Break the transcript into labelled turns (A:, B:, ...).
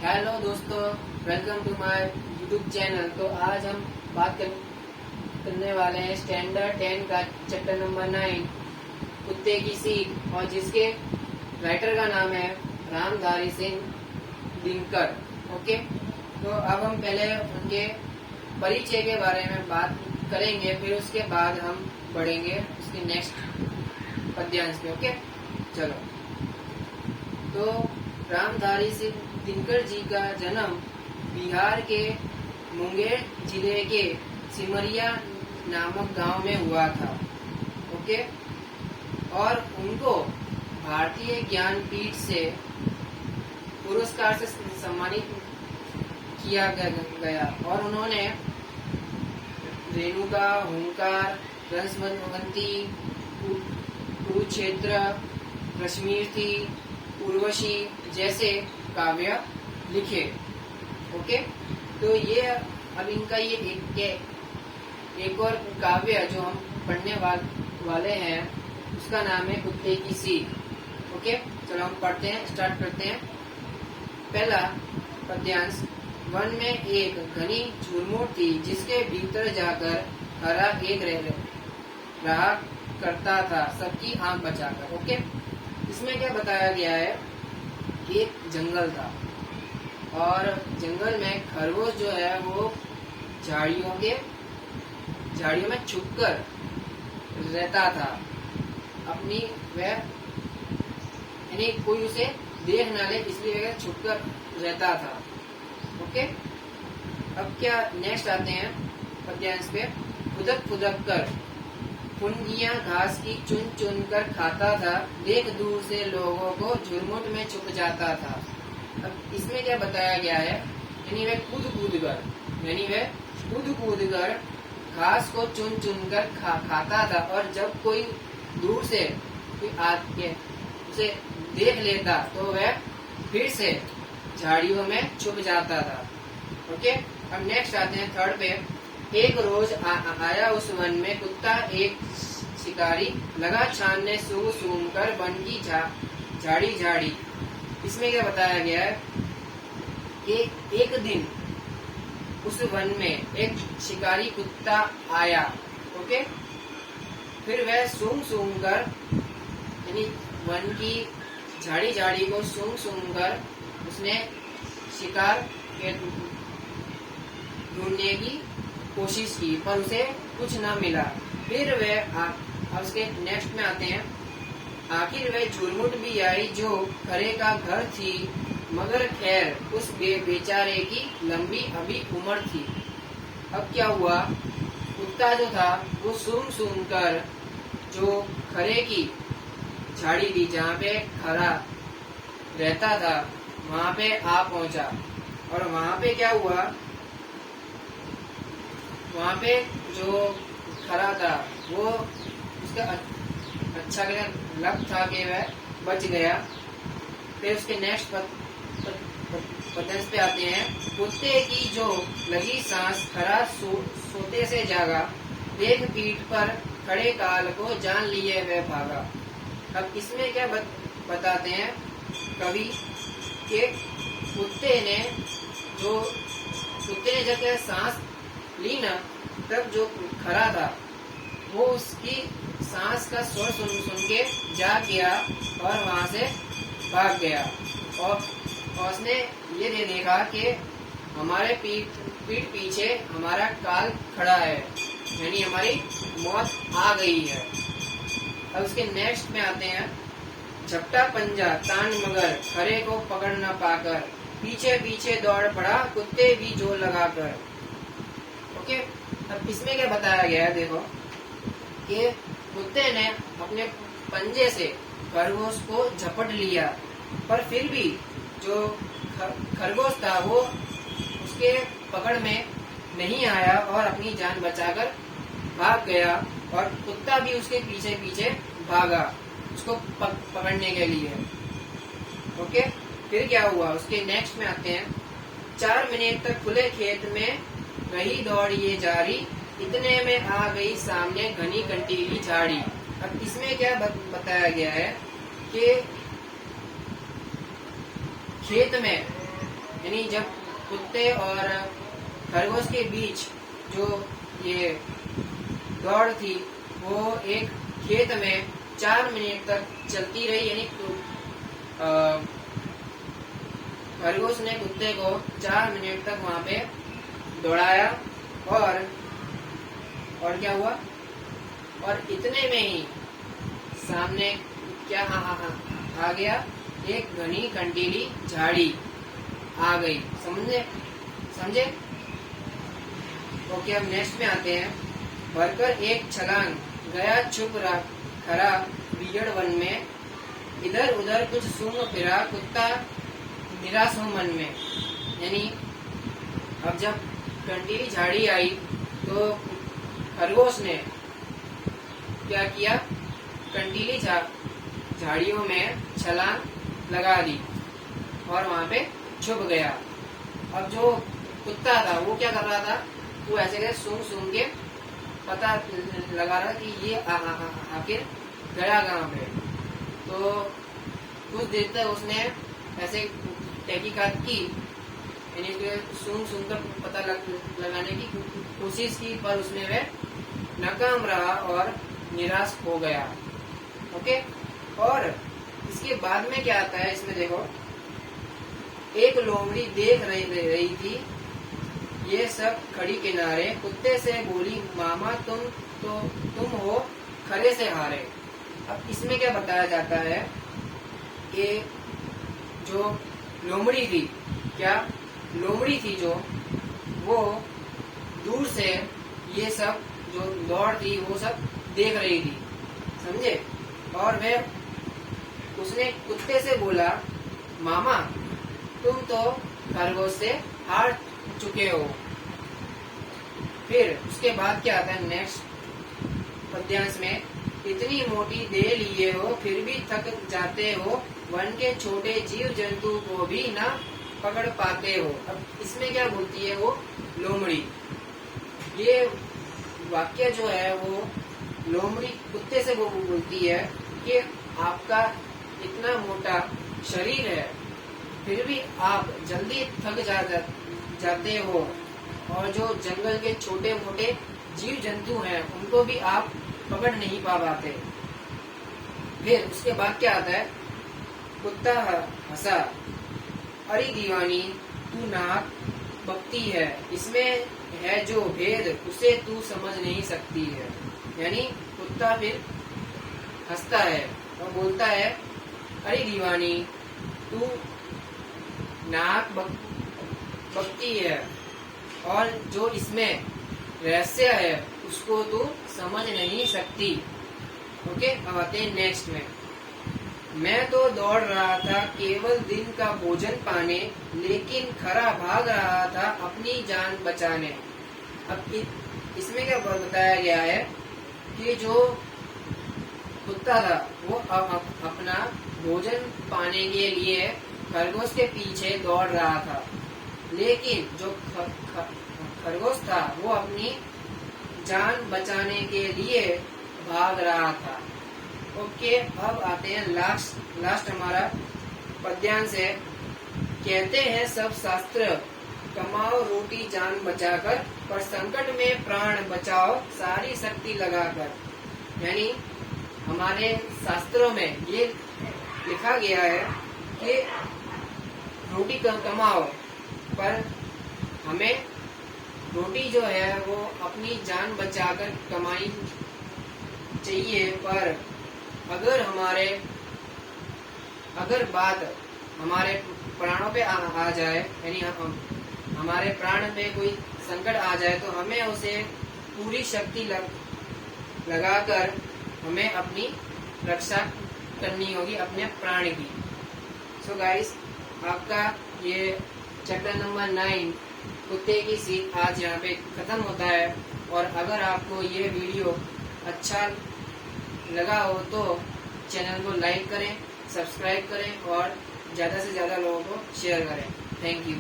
A: Hello दोस्तों, welcome to my YouTube channel. तो आज हम बात करने वाले हैं स्टैंडर्ड 10 का चैप्टर नंबर 9 कुत्ते की सीख, और जिसके राइटर का नाम है रामधारी सिंह दिनकर। ओके, तो अब हम पहले उनके परिचय के बारे में बात करेंगे, फिर उसके बाद हम बढ़ेंगे उसके नेक्स्ट पद्यांश पे। ओके, चलो। तो रामधारी सिंह दिनकर जी का जन्म बिहार के मुंगेर जिले के सिमरिया नामक गांव में हुआ था। ओके, और उनको भारतीय ज्ञानपीठ से पुरस्कार से सम्मानित किया गया, और उन्होंने रेणुका, हुंकार, रसवंती, कुरुक्षेत्र, कश्मीर थी, उर्वशी जैसे काव्य लिखे। ओके, तो ये अब इनका ये एक और काव्य जो हम पढ़ने वाले हैं उसका नाम है कुत्ते की सीख। ओके, चलो हम पढ़ते हैं, स्टार्ट करते हैं। पहला पद्यांश। वन में एक घनी झुरमुट थी, जिसके भीतर जाकर हरा एक रहा करता था, सबकी आंख बचाकर। ओके, इसमें क्या बताया गया है, एक जंगल था और जंगल में खरगोश जो है वो झाड़ियों में छुपकर रहता था। अपनी वह यानी कोई उसे देख न ले, इसलिए वह छुपकर रहता था। ओके, अब क्या नेक्स्ट आते हैं पद्यांश पे। फुदक फुदक कर फुनगियां घास की चुन चुन कर खाता था, देख दूर से लोगों को झुरमुट में छुप जाता था। अब इसमें क्या बताया गया है, यानी वह कूद कूद कर घास को चुन चुन कर खाता था, और जब कोई दूर से कोई आके उसे देख लेता तो वह फिर से झाड़ियों में छुप जाता था। ओके, अब नेक्स्ट आते हैं थर्ड पे। एक रोज आया उस वन में कुत्ता एक शिकारी, लगा छानने सूंघ सूंघ कर वन की झाड़ी झाड़ी। इसमें क्या बताया गया है कि एक दिन उस वन में एक शिकारी कुत्ता आया। ओके, फिर वह सूंघ सूंघ कर यानी वन की झाड़ी झाड़ी को सूंघ सूंघ कर उसने शिकार के ढूंढने की कोशिश की, पर उसे कुछ न मिला। फिर वह उसके नेक्स्ट में आते हैं। आखिर वह झुरमुट भी आई जो खरे का घर थी, मगर खैर उस बेचारे की लंबी अभी उम्र थी। अब क्या हुआ, कुत्ता जो था वो सूंघ सूंघ कर जो खरे की झाड़ी थी जहाँ पे खरा रहता था वहां पे आ पहुंचा, और वहां पे क्या हुआ, वहां पे जो खरा था वो उसका अच्छा लक था कि वह बच गया। फिर उसके नेक्स्ट पद्यांश पे आते हैं। कुत्ते की जो लगी सांस, खरा सोते से जागा, देख पीठ पर खड़े काल को जान लिए वह भागा। अब इसमें क्या बताते हैं कवि के कुत्ते ने जब सांस ली ना, तब जो खरा था वो उसकी सांस का स्वर सुन के जाग गया और वहां से भाग गया, और उसने ये देखा कि हमारे पीठ पीछे हमारा काल खड़ा है, यानी हमारी मौत आ गई है। अब उसके नेक्स्ट में आते हैं। झपटा पंजा तान मगर, खरे को पकड़ न पाकर, पीछे पीछे दौड़ पड़ा कुत्ते भी जोर लगाकर। ओके, अब इसमें क्या बताया गया है, देखो कि कुत्ते ने अपने पंजे से खरगोश को झपट लिया, पर फिर भी जो खरगोश था वो उसके पकड़ में नहीं आया और अपनी जान बचाकर भाग गया, और कुत्ता भी उसके पीछे पीछे भागा उसको पकड़ने के लिए। ओके, फिर क्या हुआ, उसके नेक्स्ट में आते हैं। 4 मिनट तक खुले खेत में रही दौड़ ये जारी, इतने में आ गई सामने घनी कंटीली झाड़ी। अब इसमें क्या बताया गया है कि खेत में यानी जब कुत्ते और खरगोश के बीच जो ये दौड़ थी वो एक खेत में 4 मिनट तक चलती रही। यानी खरगोश ने कुत्ते को 4 मिनट तक वहां पे दौड़ाया और क्या हुआ, और इतने में ही सामने क्या आ गया, एक घनी कंटीली झाड़ी आ गई। समझे? ओके, अब नेक्स्ट में आते हैं। भरकर एक छलांग गया छुप खरा बीजड़ वन में, इधर उधर कुछ सूंघ फिरा कुत्ता निराश हो मन में। यानी अब जब कंटीली झाड़ी आई तो खरगोश ने क्या किया, कंटीली झाड़ियों में छलांग लगा दी और वहां पे छुप गया। अब जो कुत्ता था वो क्या कर रहा था, वो ऐसे सूंघ के पता लगा रहा कि ये आखिर गया कहाँ पे। तो कुछ देर तक उसने ऐसे तहकीकात की, यानी सूंघ कर पता लगाने की कोशिश की, पर उसमें वह नाकाम रहा और निराश हो गया। ओके, और इसके बाद में क्या आता है, इसमें देखो, एक लोमड़ी देख रही थी ये सब खड़ी किनारे, कुत्ते से बोली मामा तुम हो खरे से हारे। अब इसमें क्या बताया जाता है कि जो लोमड़ी थी, क्या लोमड़ी थी जो, वो दूर से ये सब जो दौड़ थी वो सब देख रही थी, समझे। और वह उसने कुत्ते से बोला मामा तुम तो खरगोश से हार चुके हो। फिर उसके बाद क्या आता है नेक्स्ट पद्यांश में, इतनी मोटी देह लिए हो फिर भी थक जाते हो, वन के छोटे जीव जंतु को भी ना पकड़ पाते हो। अब इसमें क्या बोलती है वो लोमड़ी, ये वाक्य जो है वो लोमड़ी कुत्ते से वो बोलती है कि आपका इतना मोटा शरीर है फिर भी आप जल्दी थक जाते हो, और जो जंगल के छोटे मोटे जीव जंतु हैं उनको भी आप पकड़ नहीं पाते। फिर उसके बाद क्या आता है, कुत्ता हंसा, अरे दीवानी तू नाक बकती है, इसमें है जो भेद उसे तू समझ नहीं सकती है। यानी कुत्ता फिर हंसता है और बोलता है अरे दीवानी तू नाक बकती है और जो इसमें रहस्य है उसको तू समझ नहीं सकती। ओके, अब आते हैं नेक्स्ट में। मैं तो दौड़ रहा था केवल दिन का भोजन पाने, लेकिन खरा भाग रहा था अपनी जान बचाने। अब इसमें क्या बताया गया है कि जो कुत्ता था वो अपना भोजन पाने के लिए खरगोश के पीछे दौड़ रहा था, लेकिन जो खरगोश था वो अपनी जान बचाने के लिए भाग रहा था। ओके, अब आते हैं लास्ट हमारा पद्यांश है। कहते हैं सब शास्त्र कमाओ रोटी जान बचाकर, पर संकट में प्राण बचाओ सारी शक्ति लगाकर। यानी हमारे शास्त्रों में ये लिखा गया है कि रोटी कमाओ, पर हमें रोटी जो है वो अपनी जान बचाकर कमाई चाहिए। पर अगर बात हमारे प्राणों पे आ जाए, यानी हमारे प्राण पे कोई संकट आ जाए, तो हमें उसे पूरी शक्ति लगाकर हमें अपनी रक्षा करनी होगी अपने प्राण की। सो गाइस, आपका ये चैप्टर नंबर 9 कुत्ते की सीख आज यहाँ पे खत्म होता है। और अगर आपको ये वीडियो अच्छा लगा हो तो चैनल को लाइक करें, सब्सक्राइब करें और ज़्यादा से ज़्यादा लोगों को शेयर करें। Thank you.